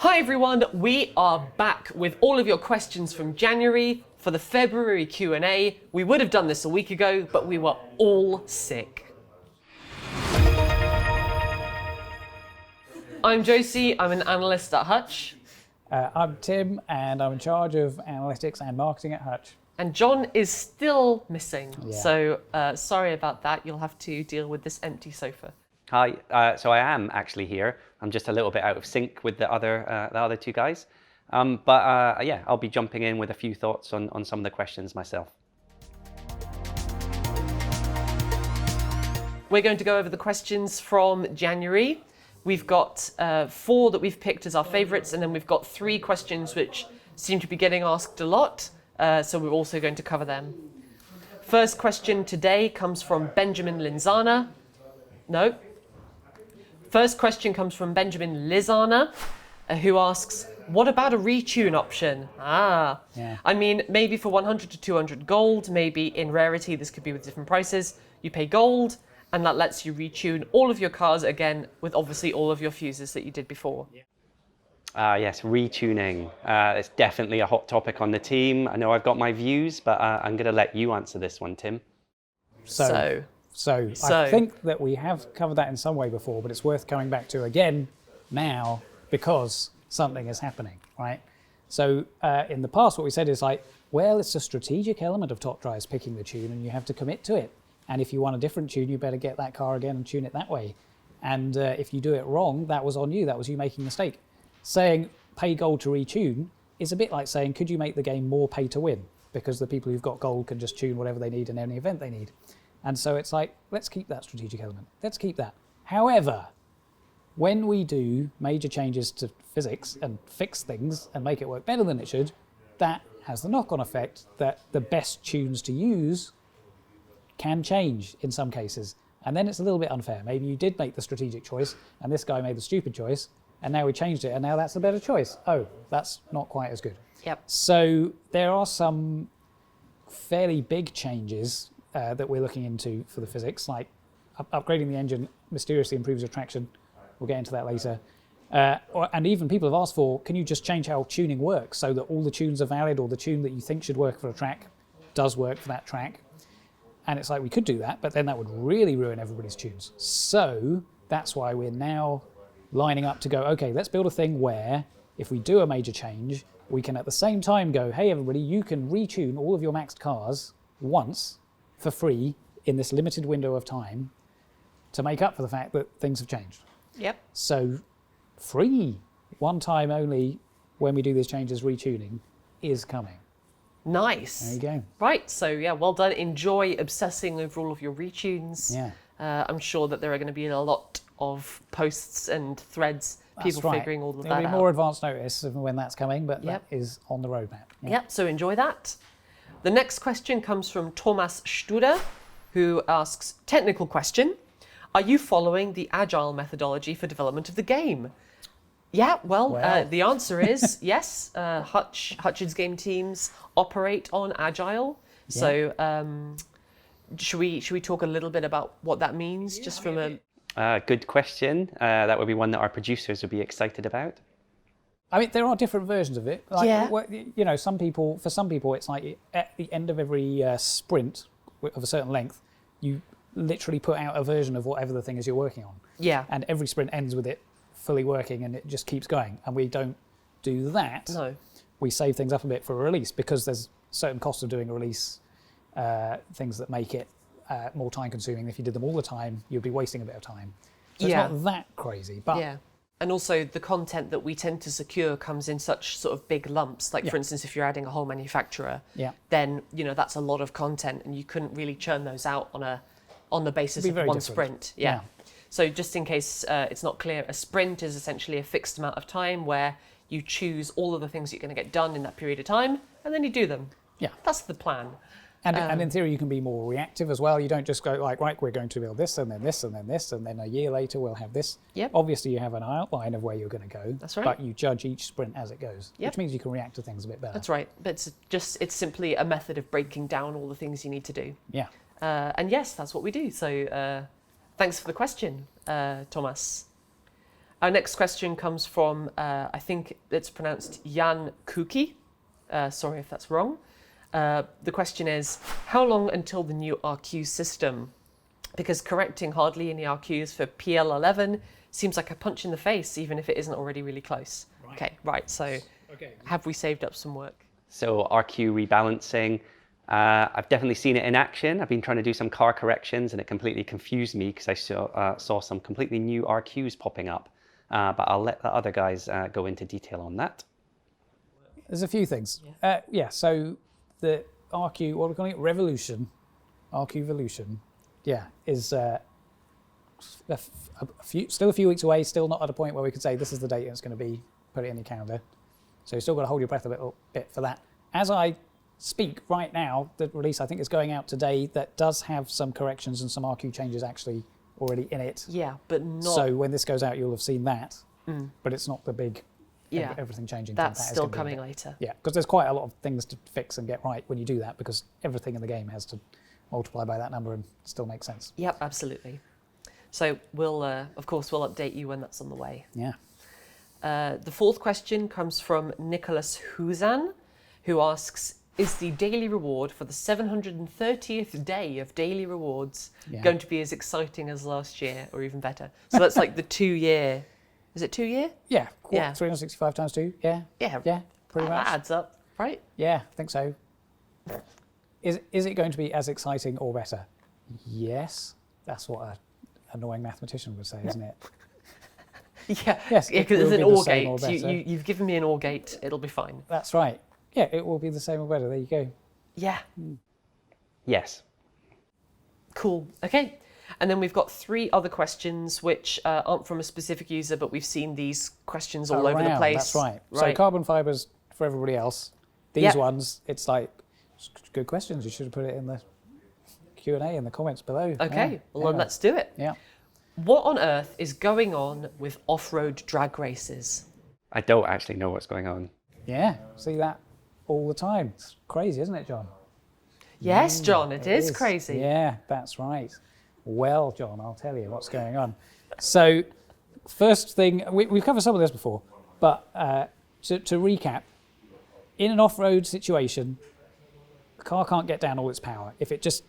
Hi everyone, we are back with all of your questions from January for the February Q&A. We would have done this a week ago, but we were all sick. I'm Josie, I'm an analyst at Hutch. I'm Tim, and I'm in charge of analytics and marketing at Hutch. And John is still missing, Yeah. so sorry about that. You'll have to deal with this empty sofa. Hi, so I am actually here. I'm just a little bit out of sync with the other two guys. But yeah, I'll be jumping in with a few thoughts on some of the questions myself. We're going to go over the questions from January. We've got 4 that we've picked as our favourites, and then we've got 3 questions which seem to be getting asked a lot, so we're also going to cover them. First question today comes from Benjamin Linzana. No. First question comes from Benjamin Lizana, who asks, what about a retune option? Yeah. I mean, maybe for 100 to 200 gold, maybe in rarity, this could be with different prices. You pay gold, and that lets you retune all of your cars again with obviously all of your fuses that you did before. Yes, retuning. It's definitely a hot topic on the team. I know I've got my views, but I'm going to let you answer this one, Tim. So I think that we have covered that in some way before, but it's worth coming back to again now because something is happening, right? So in the past, what we said is like, well, it's a strategic element of Top Drives picking the tune, and you have to commit to it. And if you want a different tune, you better get that car again and tune it that way. And if you do it wrong, that was on you. That was you making a mistake. Saying pay gold to retune is a bit like saying, could you make the game more pay to win? Because the people who've got gold can just tune whatever they need in any event they need. And so it's like, let's keep that strategic element. Let's keep that. However, when we do major changes to physics and fix things and make it work better than it should, that has the knock-on effect that the best tunes to use can change in some cases. And then it's a little bit unfair. Maybe you did make the strategic choice and this guy made the stupid choice, and now we changed it and now that's a better choice. Oh, that's not quite as good. Yep. So there are some fairly big changes that we're looking into for the physics, like upgrading the engine mysteriously improves your traction. We'll get into that later. And even people have asked for, can you just change how tuning works so that all the tunes are valid, or the tune that you think should work for a track does work for that track? And it's like, we could do that, but then that would really ruin everybody's tunes. So that's why we're now lining up to go, okay, let's build a thing where if we do a major change, we can at the same time go, hey everybody, you can retune all of your maxed cars once for free in this limited window of time to make up for the fact that things have changed. Yep. So free, one time only, when we do these changes, retuning is coming. Nice. There you go. Right, so yeah, well done. Enjoy obsessing over all of your retunes. Yeah. I'm sure that there are going to be a lot of posts and threads, people figuring all of that out. There'll be more advance notice of when that's coming, but that is on the roadmap. Yep, so enjoy that. The next question comes from Thomas Studer, who asks, technical question, are you following the agile methodology for development of the game? Yeah, well, the answer is yes. Hutch's game teams operate on agile. Yeah. So should we talk a little bit about what that means, just from a... Good question. That would be one that our producers would be excited about. I mean, there are different versions of it. Like, you know, for some people, it's like at the end of every sprint of a certain length, you literally put out a version of whatever the thing is you're working on. Yeah. And every sprint ends with it fully working, and it just keeps going. And we don't do that. No. We save things up a bit for a release because there's certain costs of doing a release, things that make it more time consuming. If you did them all the time, you'd be wasting a bit of time. So it's not that crazy, but... Yeah. And also the content that we tend to secure comes in such sort of big lumps. Like for instance, if you're adding a whole manufacturer, then you know that's a lot of content, and you couldn't really churn those out on the basis of one sprint. Yeah. So just in case it's not clear, a sprint is essentially a fixed amount of time where you choose all of the things you're going to get done in that period of time, and then you do them. Yeah. That's the plan. And in theory, you can be more reactive as well. You don't just go like, right, we're going to build this, and then this, and then this, and then a year later we'll have this. Yep. Obviously, you have an outline of where you're going to go. That's right. But you judge each sprint as it goes, which means you can react to things a bit better. That's right. But it's simply a method of breaking down all the things you need to do. Yeah. And yes, that's what we do. So thanks for the question, Thomas. Our next question comes from, I think it's pronounced Jan Kuki. Sorry if that's wrong. The question is, how long until the new RQ system? Because correcting hardly any RQs for PL11 seems like a punch in the face, even if it isn't already really close. Right. Okay, right, so have we saved up some work? So RQ rebalancing, I've definitely seen it in action. I've been trying to do some car corrections and it completely confused me because I saw some completely new RQs popping up. But I'll let the other guys go into detail on that. There's a few things. So the RQ, what are we calling it? Revolution, RQ Evolution, is still a few weeks away, still not at a point where we could say this is the date and it's going to be, put it in your calendar. So you've still got to hold your breath a little bit for that. As I speak right now, the release I think is going out today that does have some corrections and some RQ changes actually already in it. Yeah, but not... So when this goes out, you'll have seen that, but it's not the big everything changing. That's still coming later. Yeah, because there's quite a lot of things to fix and get right when you do that, because everything in the game has to multiply by that number and still make sense. Yep, absolutely. So we'll, of course, we'll update you when that's on the way. Yeah. The fourth question comes from Nicholas Huzan, who asks, is the daily reward for the 730th day of daily rewards going to be as exciting as last year or even better? So that's like the 2 year. Is it 2 year? Yeah. 365 times 2. Yeah. Yeah. Yeah. Pretty much. That adds up, right? Yeah, I think so. Is it going to be as exciting or better? Yes. That's what an annoying mathematician would say, isn't it? Yeah. Yes. Because it's an OR gate. You've given me an OR gate. It'll be fine. That's right. Yeah, it will be the same or better. There you go. Yeah. Yes. Cool. Okay. And then we've got 3 other questions which aren't from a specific user, but we've seen these questions all over the place. That's right. So carbon fibers for everybody else. These ones, it's like, good questions. You should have put it in the Q&A in the comments below. Okay. Well, then let's do it. Yeah. What on earth is going on with off-road drag races? I don't actually know what's going on. Yeah. See that all the time. It's crazy, isn't it, John? Yes, John, it is crazy. Yeah, that's right. Well, John, I'll tell you what's going on. So, first thing, we've covered some of this before, but to recap, in an off-road situation, the car can't get down all its power. If it just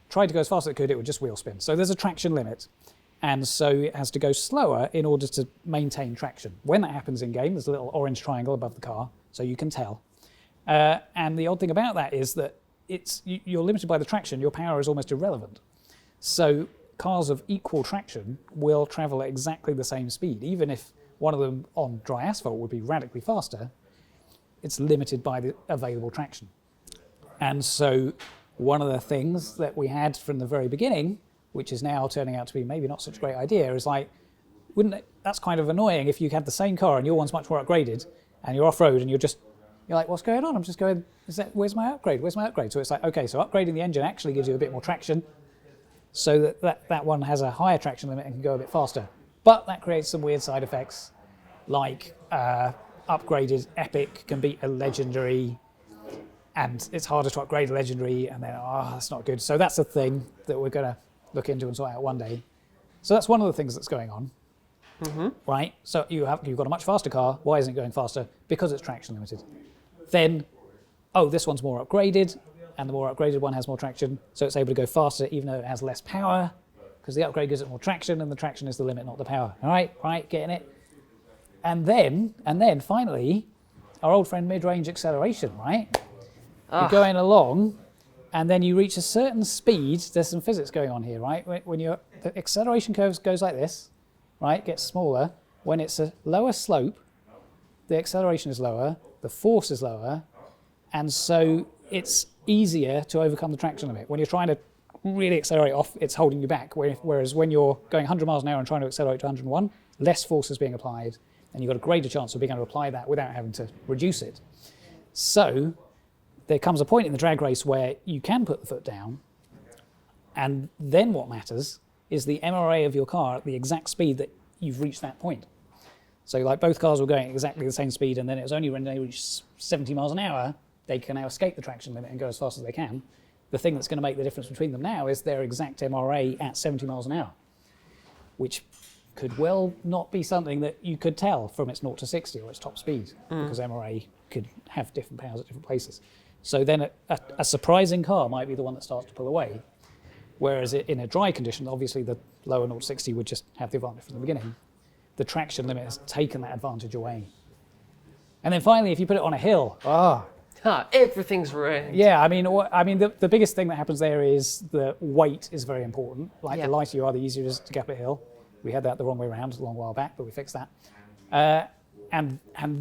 tried to go as fast as it could, it would just wheel spin. So there's a traction limit, and so it has to go slower in order to maintain traction. When that happens in game, there's a little orange triangle above the car, so you can tell. And the odd thing about that is that you're limited by the traction, your power is almost irrelevant. So cars of equal traction will travel at exactly the same speed. Even if one of them on dry asphalt would be radically faster, it's limited by the available traction. And so one of the things that we had from the very beginning, which is now turning out to be maybe not such a great idea, is like, that's kind of annoying if you had the same car and your one's much more upgraded and you're off-road and you're like, what's going on? I'm just going, where's my upgrade? Where's my upgrade? So it's like, okay, so upgrading the engine actually gives you a bit more traction, so that one has a higher traction limit and can go a bit faster. But that creates some weird side effects, like upgraded Epic can beat a Legendary, and it's harder to upgrade a Legendary, and then, that's not good. So that's a thing that we're going to look into and sort out one day. So that's one of the things that's going on, right? So you've got a much faster car. Why isn't it going faster? Because it's traction limited. Then, this one's more upgraded, and the more upgraded one has more traction, so it's able to go faster even though it has less power, because the upgrade gives it more traction, and the traction is the limit, not the power. All right, getting it? And then finally, our old friend mid-range acceleration, right? You're going along, and then you reach a certain speed. There's some physics going on here, right? When the acceleration curve goes like this, right? Gets smaller. When it's a lower slope, the acceleration is lower, the force is lower, and so it's easier to overcome the traction limit. When you're trying to really accelerate off, it's holding you back. Whereas when you're going 100 miles an hour and trying to accelerate to 101, less force is being applied, and you've got a greater chance of being able to apply that without having to reduce it. So there comes a point in the drag race where you can put the foot down, and then what matters is the MRA of your car at the exact speed that you've reached that point. So like both cars were going at exactly the same speed, and then it was only when they reached 70 miles an hour they can now escape the traction limit and go as fast as they can. The thing that's going to make the difference between them now is their exact MRA at 70 miles an hour, which could well not be something that you could tell from its 0 to 60 or its top speed, because MRA could have different powers at different places. So then a surprising car might be the one that starts to pull away, whereas in a dry condition, obviously the lower 0 to 60 would just have the advantage from the beginning. The traction limit has taken that advantage away. And then finally, if you put it on a hill, everything's ruined. yeah, I mean, the biggest thing that happens there is the weight is very important. Like the lighter you are, the easier it is to get up a hill. We had that the wrong way around a long while back, but we fixed that. And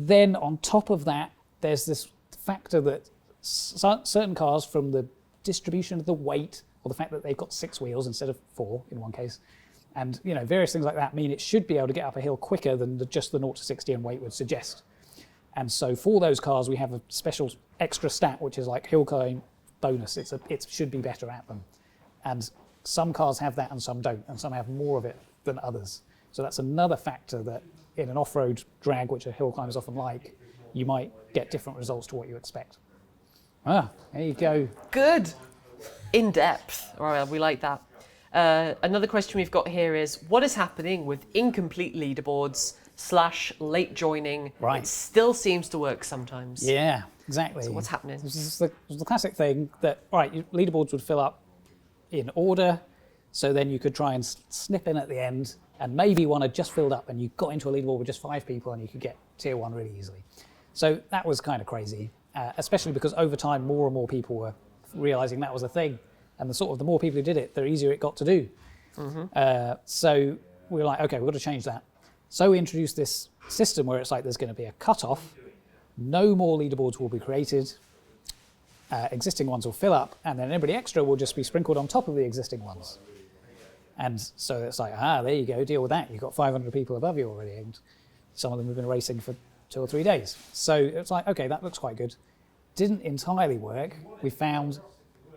then on top of that, there's this factor that certain cars, from the distribution of the weight, or the fact that they've got 6 wheels instead of 4 in one case, and various things like that mean it should be able to get up a hill quicker than just the 0 to 60 and weight would suggest. And so for those cars, we have a special extra stat, which is like hill climb bonus. It should be better at them. And some cars have that and some don't, and some have more of it than others. So that's another factor that in an off-road drag, which a hill climb is often like, you might get different results to what you expect. There you go. Good. In depth. All right, we like that. Another question we've got here is, what is happening with incomplete leaderboards / late joining? Right. It still seems to work sometimes. Yeah, exactly. So what's happening? This is the classic thing that, leaderboards would fill up in order, so then you could try and snip in at the end, and maybe one had just filled up and you got into a leaderboard with just 5 people and you could get tier 1 really easily. So that was kind of crazy, especially because over time more and more people were realizing that was a thing, and the more people who did it, the easier it got to do. So we were like, okay, we've got to change that. So we introduced this system where it's like there's going to be a cutoff, no more leaderboards will be created, existing ones will fill up, and then everybody extra will just be sprinkled on top of the existing ones. And so it's like, there you go, deal with that. You've got 500 people above you already, and some of them have been racing for 2 or 3 days. So it's like, okay, that looks quite good. Didn't entirely work. We found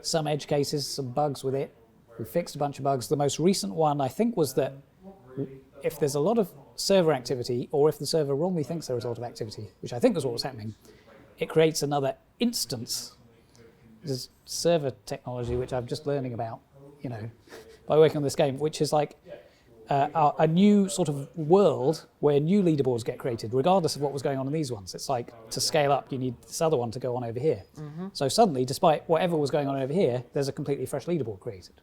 some edge cases, some bugs with it. We fixed a bunch of bugs. The most recent one, I think, was that if there's a lot of server activity, or if the server wrongly thinks there is a lot of activity, which I think was what was happening, it creates another instance. There's server technology, which I'm just learning about, by working on this game, which is like a new sort of world where new leaderboards get created, regardless of what was going on in these ones. It's like, to scale up, you need this other one to go on over here. So suddenly, despite whatever was going on over here, there's a completely fresh leaderboard created.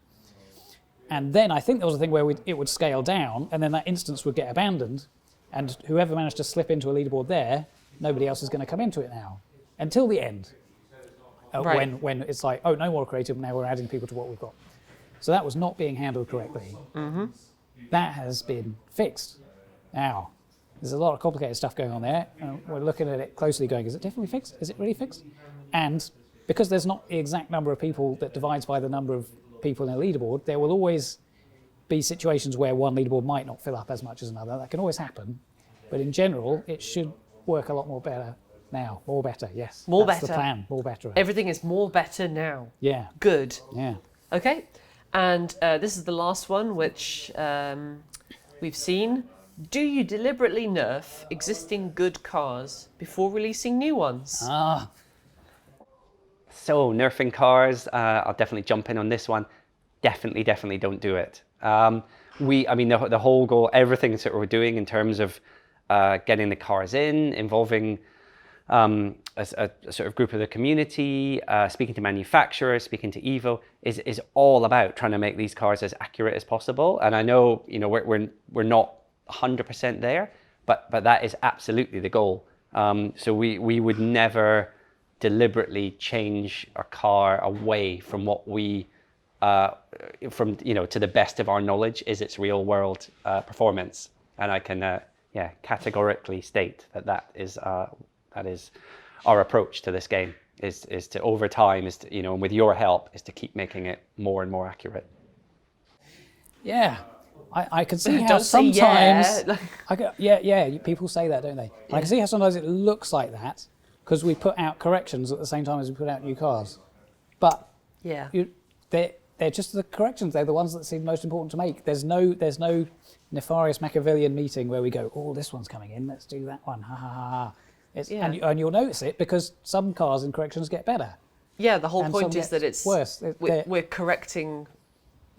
And then I think there was a thing where it would scale down, and then that instance would get abandoned, and whoever managed to slip into a leaderboard there, nobody else is going to come into it now, until the end, when it's like, oh, no more creative, now we're adding people to what we've got. So that was not being handled correctly. That has been fixed. Now, there's a lot of complicated stuff going on there, and we're looking at it closely going, is it definitely fixed? Is it really fixed? And because there's not the exact number of people that divides by the number of people in a leaderboard, there will always be situations where one leaderboard might not fill up as much as another. That can always happen. But in general, it should work a lot more better now. More better, yes. That's the plan, more better. Everything is more better now. Yeah. Good. Yeah. Okay. And this is the last one, which we've seen. Do you deliberately nerf existing good cars before releasing new ones? So Nerfing Cars, I'll definitely jump in on this one. Definitely don't do it. The whole goal, everything that we're doing in terms of getting the cars involving a sort of group of the community, speaking to manufacturers, speaking to Evo, is all about trying to make these cars as accurate as possible. And I know, we're not 100% there, but that is absolutely the goal. So we would never deliberately change a car away from what we to the best of our knowledge is its real world performance. And I can categorically state that is our approach to this game, is to over time, and with your help, is to keep making it more and more accurate. Yeah, I can see how Don't say sometimes people say that, don't they? Yeah. I can see how sometimes it looks like that because we put out corrections at the same time as we put out new cars, but they're just the corrections. They're the ones that seem most important to make. There's no nefarious Machiavellian meeting where we go, oh, this one's coming in, let's do that one, ha ha ha. And you'll notice it because some cars in corrections get better. Yeah, the whole point is that it's worse. We're correcting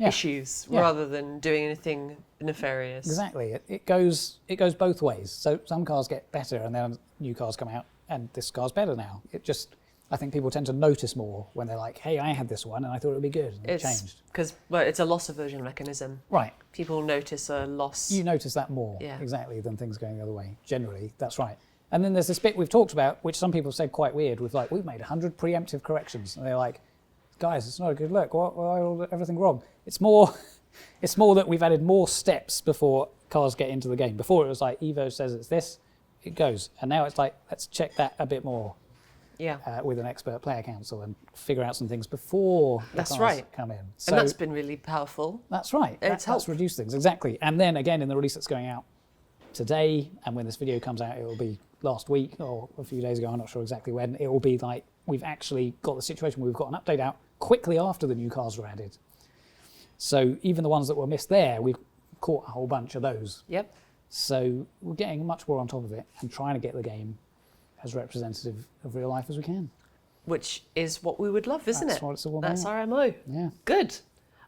issues rather than doing anything nefarious. Exactly. It goes both ways. So some cars get better, and then new cars come out, and this car's better now. I think people tend to notice more when they're like, hey, I had this one and I thought it would be good, and it changed. Because, well, it's a loss aversion mechanism. Right. People notice a loss. You notice that more, exactly, than things going the other way. Generally, that's right. And then there's this bit we've talked about, which some people have said quite weird, with like, we've made 100 preemptive corrections. And they're like, guys, it's not a good look. Why everything wrong? It's more that we've added more steps before cars get into the game. Before it was like, Evo says it's this, it goes. And now it's like, let's check that a bit more. With an expert player council and figure out some things before the cars come in. So, and that's been really powerful. That's right. That's reduced things, exactly. And then again, in the release that's going out today, and when this video comes out, it will be last week or a few days ago, I'm not sure exactly when, it will be like we've actually got the situation where we've got an update out quickly after the new cars were added. So even the ones that were missed there, we've caught a whole bunch of those. Yep. So we're getting much more on top of it and trying to get the game as representative of real life as we can. Which is what we would love, isn't it? That's what it's all about. That's our MO. Yeah. Good.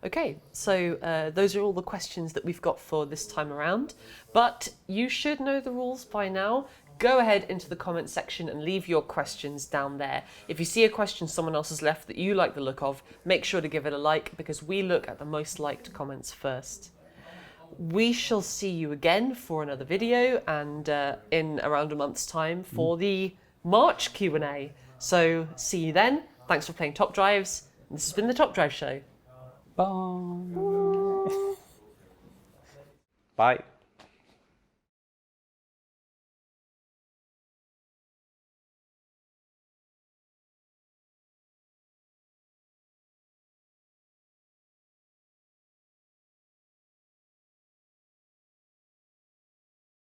Okay, so those are all the questions that we've got for this time around. But you should know the rules by now. Go ahead into the comment section and leave your questions down there. If you see a question someone else has left that you like the look of, make sure to give it a like, because we look at the most liked comments first. We shall see you again for another video, and in around a month's time for the March Q&A. So see you then. Thanks for playing Top Drives. This has been the Top Drive Show. Bye. Bye.